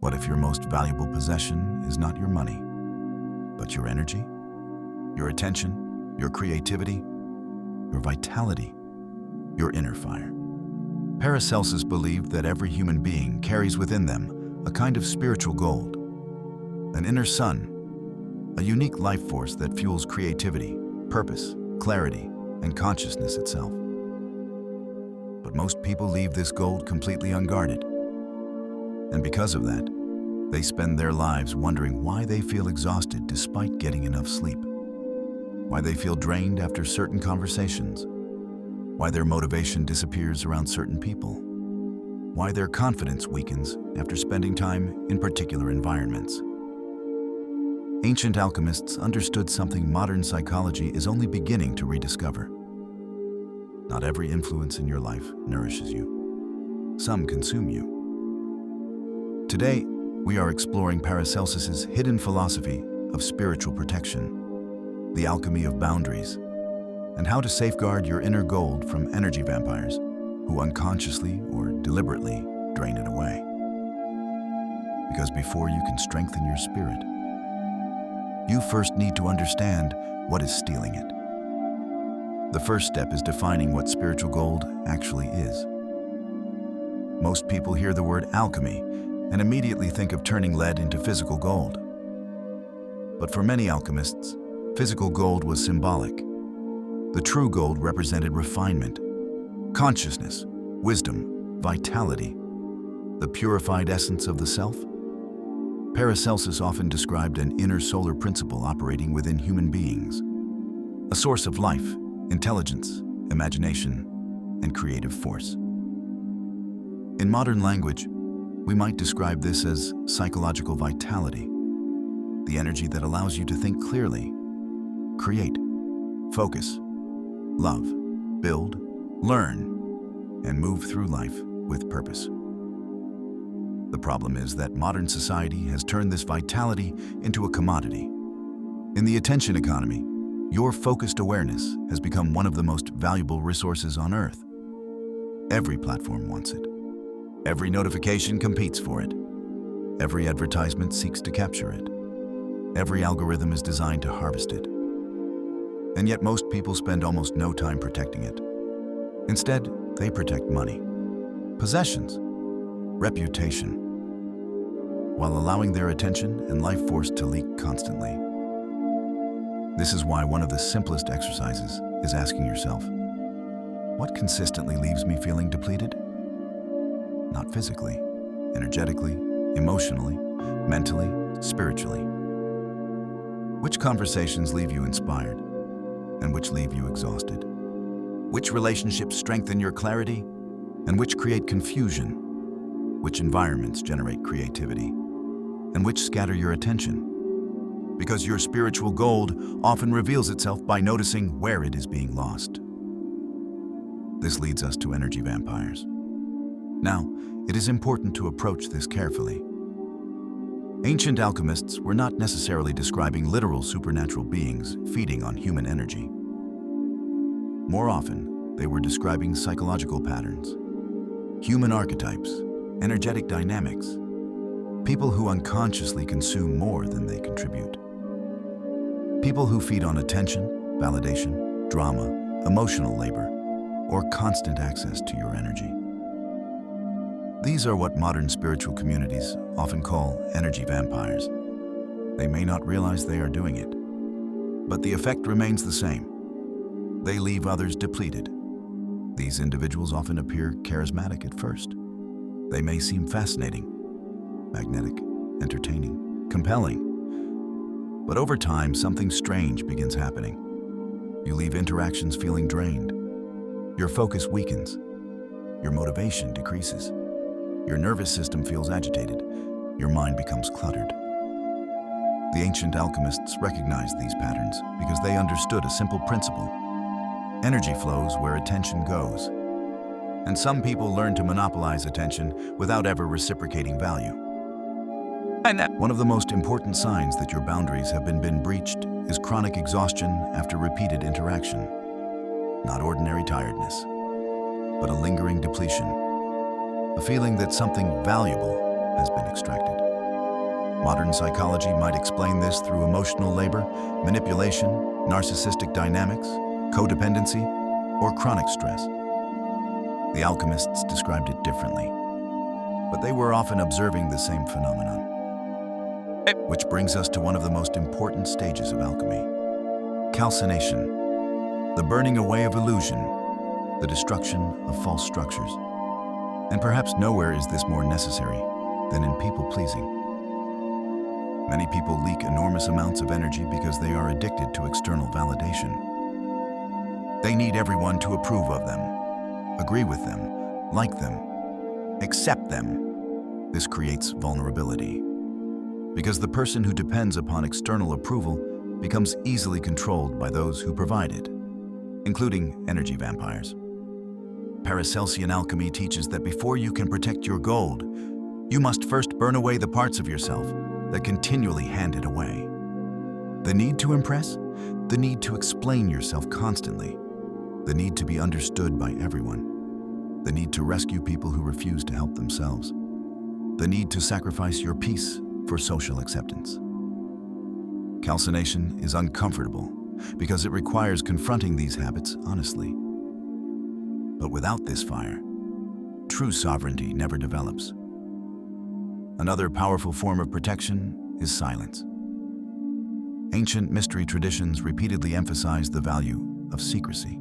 What if your most valuable possession is not your money, but your energy, your attention, your creativity, your vitality, your inner fire? Paracelsus believed that every human being carries within them a kind of spiritual gold, an inner sun, a unique life force that fuels creativity, purpose, clarity, and consciousness itself. But most people leave this gold completely unguarded. And because of that, they spend their lives wondering why they feel exhausted despite getting enough sleep, why they feel drained after certain conversations, why their motivation disappears around certain people, why their confidence weakens after spending time in particular environments. Ancient alchemists understood something modern psychology is only beginning to rediscover. Not every influence in your life nourishes you. Some consume you. Today, we are exploring Paracelsus's hidden philosophy of spiritual protection, the alchemy of boundaries, and how to safeguard your inner gold from energy vampires who unconsciously or deliberately drain it away. Because before you can strengthen your spirit, you first need to understand what is stealing it. The first step is defining what spiritual gold actually is. Most people hear the word alchemy and immediately think of turning lead into physical gold. But for many alchemists, physical gold was symbolic. The true gold represented refinement, consciousness, wisdom, vitality, the purified essence of the self. Paracelsus often described an inner solar principle operating within human beings, a source of life, intelligence, imagination, and creative force. In modern language, we might describe this as psychological vitality, the energy that allows you to think clearly, create, focus, love, build, learn, and move through life with purpose. The problem is that modern society has turned this vitality into a commodity. In the attention economy, your focused awareness has become one of the most valuable resources on Earth. Every platform wants it. Every notification competes for it. Every advertisement seeks to capture it. Every algorithm is designed to harvest it. And yet most people spend almost no time protecting it. Instead, they protect money, possessions, reputation, while allowing their attention and life force to leak constantly. This is why one of the simplest exercises is asking yourself, what consistently leaves me feeling depleted? Not physically, energetically, emotionally, mentally, spiritually. Which conversations leave you inspired and which leave you exhausted? Which relationships strengthen your clarity and which create confusion? Which environments generate creativity and which scatter your attention? Because your spiritual gold often reveals itself by noticing where it is being lost. This leads us to energy vampires. Now, it is important to approach this carefully. Ancient alchemists were not necessarily describing literal supernatural beings feeding on human energy. More often, they were describing psychological patterns, human archetypes, energetic dynamics, people who unconsciously consume more than they contribute. People who feed on attention, validation, drama, emotional labor, or constant access to your energy. These are what modern spiritual communities often call energy vampires. They may not realize they are doing it, but the effect remains the same. They leave others depleted. These individuals often appear charismatic at first. They may seem fascinating, magnetic, entertaining, compelling. But over time, something strange begins happening. You leave interactions feeling drained. Your focus weakens. Your motivation decreases. Your nervous system feels agitated. Your mind becomes cluttered. The ancient alchemists recognized these patterns because they understood a simple principle. Energy flows where attention goes. And some people learn to monopolize attention without ever reciprocating value. One of the most important signs that your boundaries have been breached is chronic exhaustion after repeated interaction. Not ordinary tiredness, but a lingering depletion, a feeling that something valuable has been extracted. Modern psychology might explain this through emotional labor, manipulation, narcissistic dynamics, codependency, or chronic stress. The alchemists described it differently, but they were often observing the same phenomenon. Which brings us to one of the most important stages of alchemy: calcination, the burning away of illusion, the destruction of false structures. And perhaps nowhere is this more necessary than in people-pleasing. Many people leak enormous amounts of energy because they are addicted to external validation. They need everyone to approve of them, agree with them, like them, accept them. This creates vulnerability, because the person who depends upon external approval becomes easily controlled by those who provide it, including energy vampires. Paracelsian alchemy teaches that before you can protect your gold, you must first burn away the parts of yourself that continually hand it away. The need to impress, the need to explain yourself constantly, the need to be understood by everyone, the need to rescue people who refuse to help themselves, the need to sacrifice your peace for social acceptance. Calcination is uncomfortable because it requires confronting these habits honestly. But without this fire, true sovereignty never develops. Another powerful form of protection is silence. Ancient mystery traditions repeatedly emphasize the value of secrecy,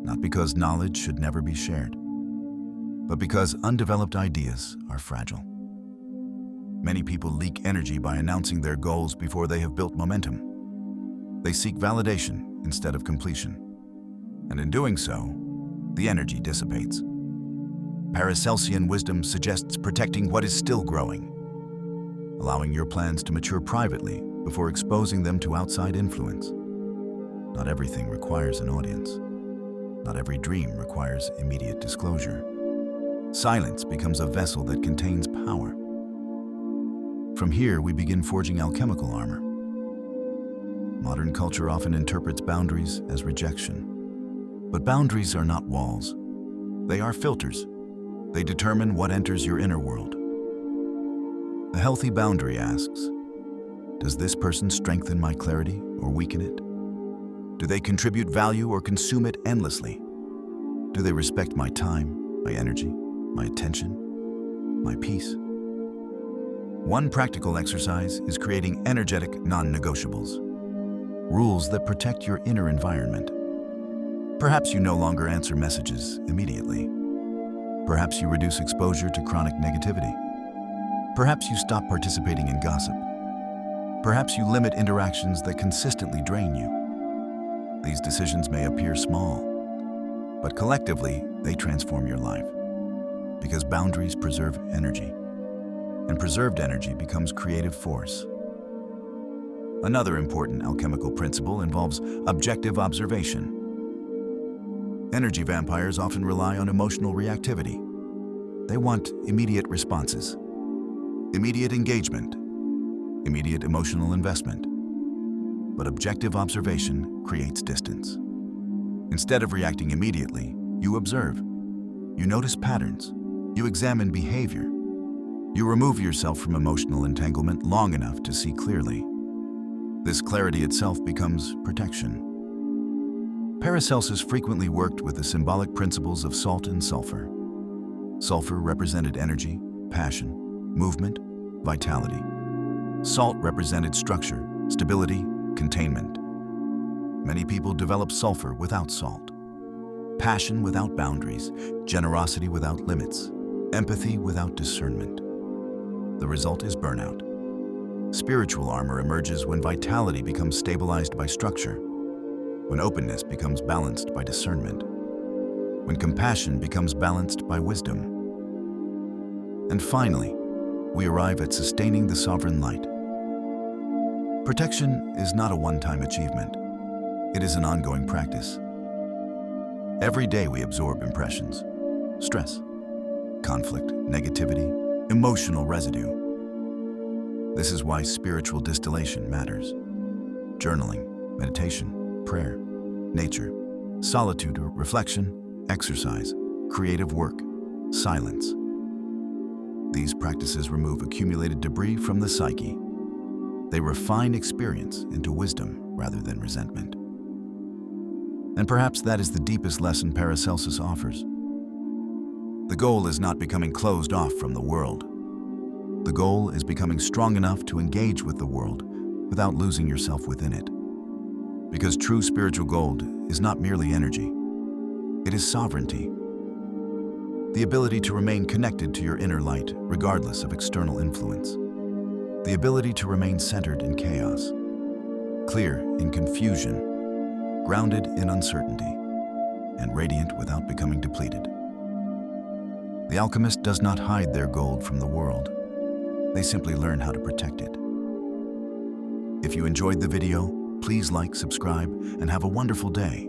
not because knowledge should never be shared, but because undeveloped ideas are fragile. Many people leak energy by announcing their goals before they have built momentum. They seek validation instead of completion, and in doing so, the energy dissipates. Paracelsian wisdom suggests protecting what is still growing, allowing your plans to mature privately before exposing them to outside influence. Not everything requires an audience. Not every dream requires immediate disclosure. Silence becomes a vessel that contains power. From here, we begin forging alchemical armor. Modern culture often interprets boundaries as rejection. But boundaries are not walls. They are filters. They determine what enters your inner world. A healthy boundary asks, does this person strengthen my clarity or weaken it? Do they contribute value or consume it endlessly? Do they respect my time, my energy, my attention, my peace? One practical exercise is creating energetic non-negotiables, rules that protect your inner environment. Perhaps you no longer answer messages immediately. Perhaps you reduce exposure to chronic negativity. Perhaps you stop participating in gossip. Perhaps you limit interactions that consistently drain you. These decisions may appear small, but collectively, they transform your life. Because boundaries preserve energy, and preserved energy becomes creative force. Another important alchemical principle involves objective observation. Energy vampires often rely on emotional reactivity. They want immediate responses, immediate engagement, immediate emotional investment. But objective observation creates distance. Instead of reacting immediately, you observe. You notice patterns. You examine behavior. You remove yourself from emotional entanglement long enough to see clearly. This clarity itself becomes protection. Paracelsus frequently worked with the symbolic principles of salt and sulfur. Sulfur represented energy, passion, movement, vitality. Salt represented structure, stability, containment. Many people develop sulfur without salt. Passion without boundaries, generosity without limits, empathy without discernment. The result is burnout. Spiritual armor emerges when vitality becomes stabilized by structure, when openness becomes balanced by discernment, when compassion becomes balanced by wisdom. And finally, we arrive at sustaining the sovereign light. Protection is not a one-time achievement. It is an ongoing practice. Every day we absorb impressions, stress, conflict, negativity, emotional residue. This is why spiritual distillation matters. Journaling, meditation, prayer, nature, solitude or reflection, exercise, creative work, silence. These practices remove accumulated debris from the psyche. They refine experience into wisdom rather than resentment. And perhaps that is the deepest lesson Paracelsus offers. The goal is not becoming closed off from the world. The goal is becoming strong enough to engage with the world without losing yourself within it. Because true spiritual gold is not merely energy, it is sovereignty. The ability to remain connected to your inner light regardless of external influence. The ability to remain centered in chaos, clear in confusion, grounded in uncertainty, and radiant without becoming depleted. The alchemist does not hide their gold from the world. They simply learn how to protect it. If you enjoyed the video, please like, subscribe, and have a wonderful day.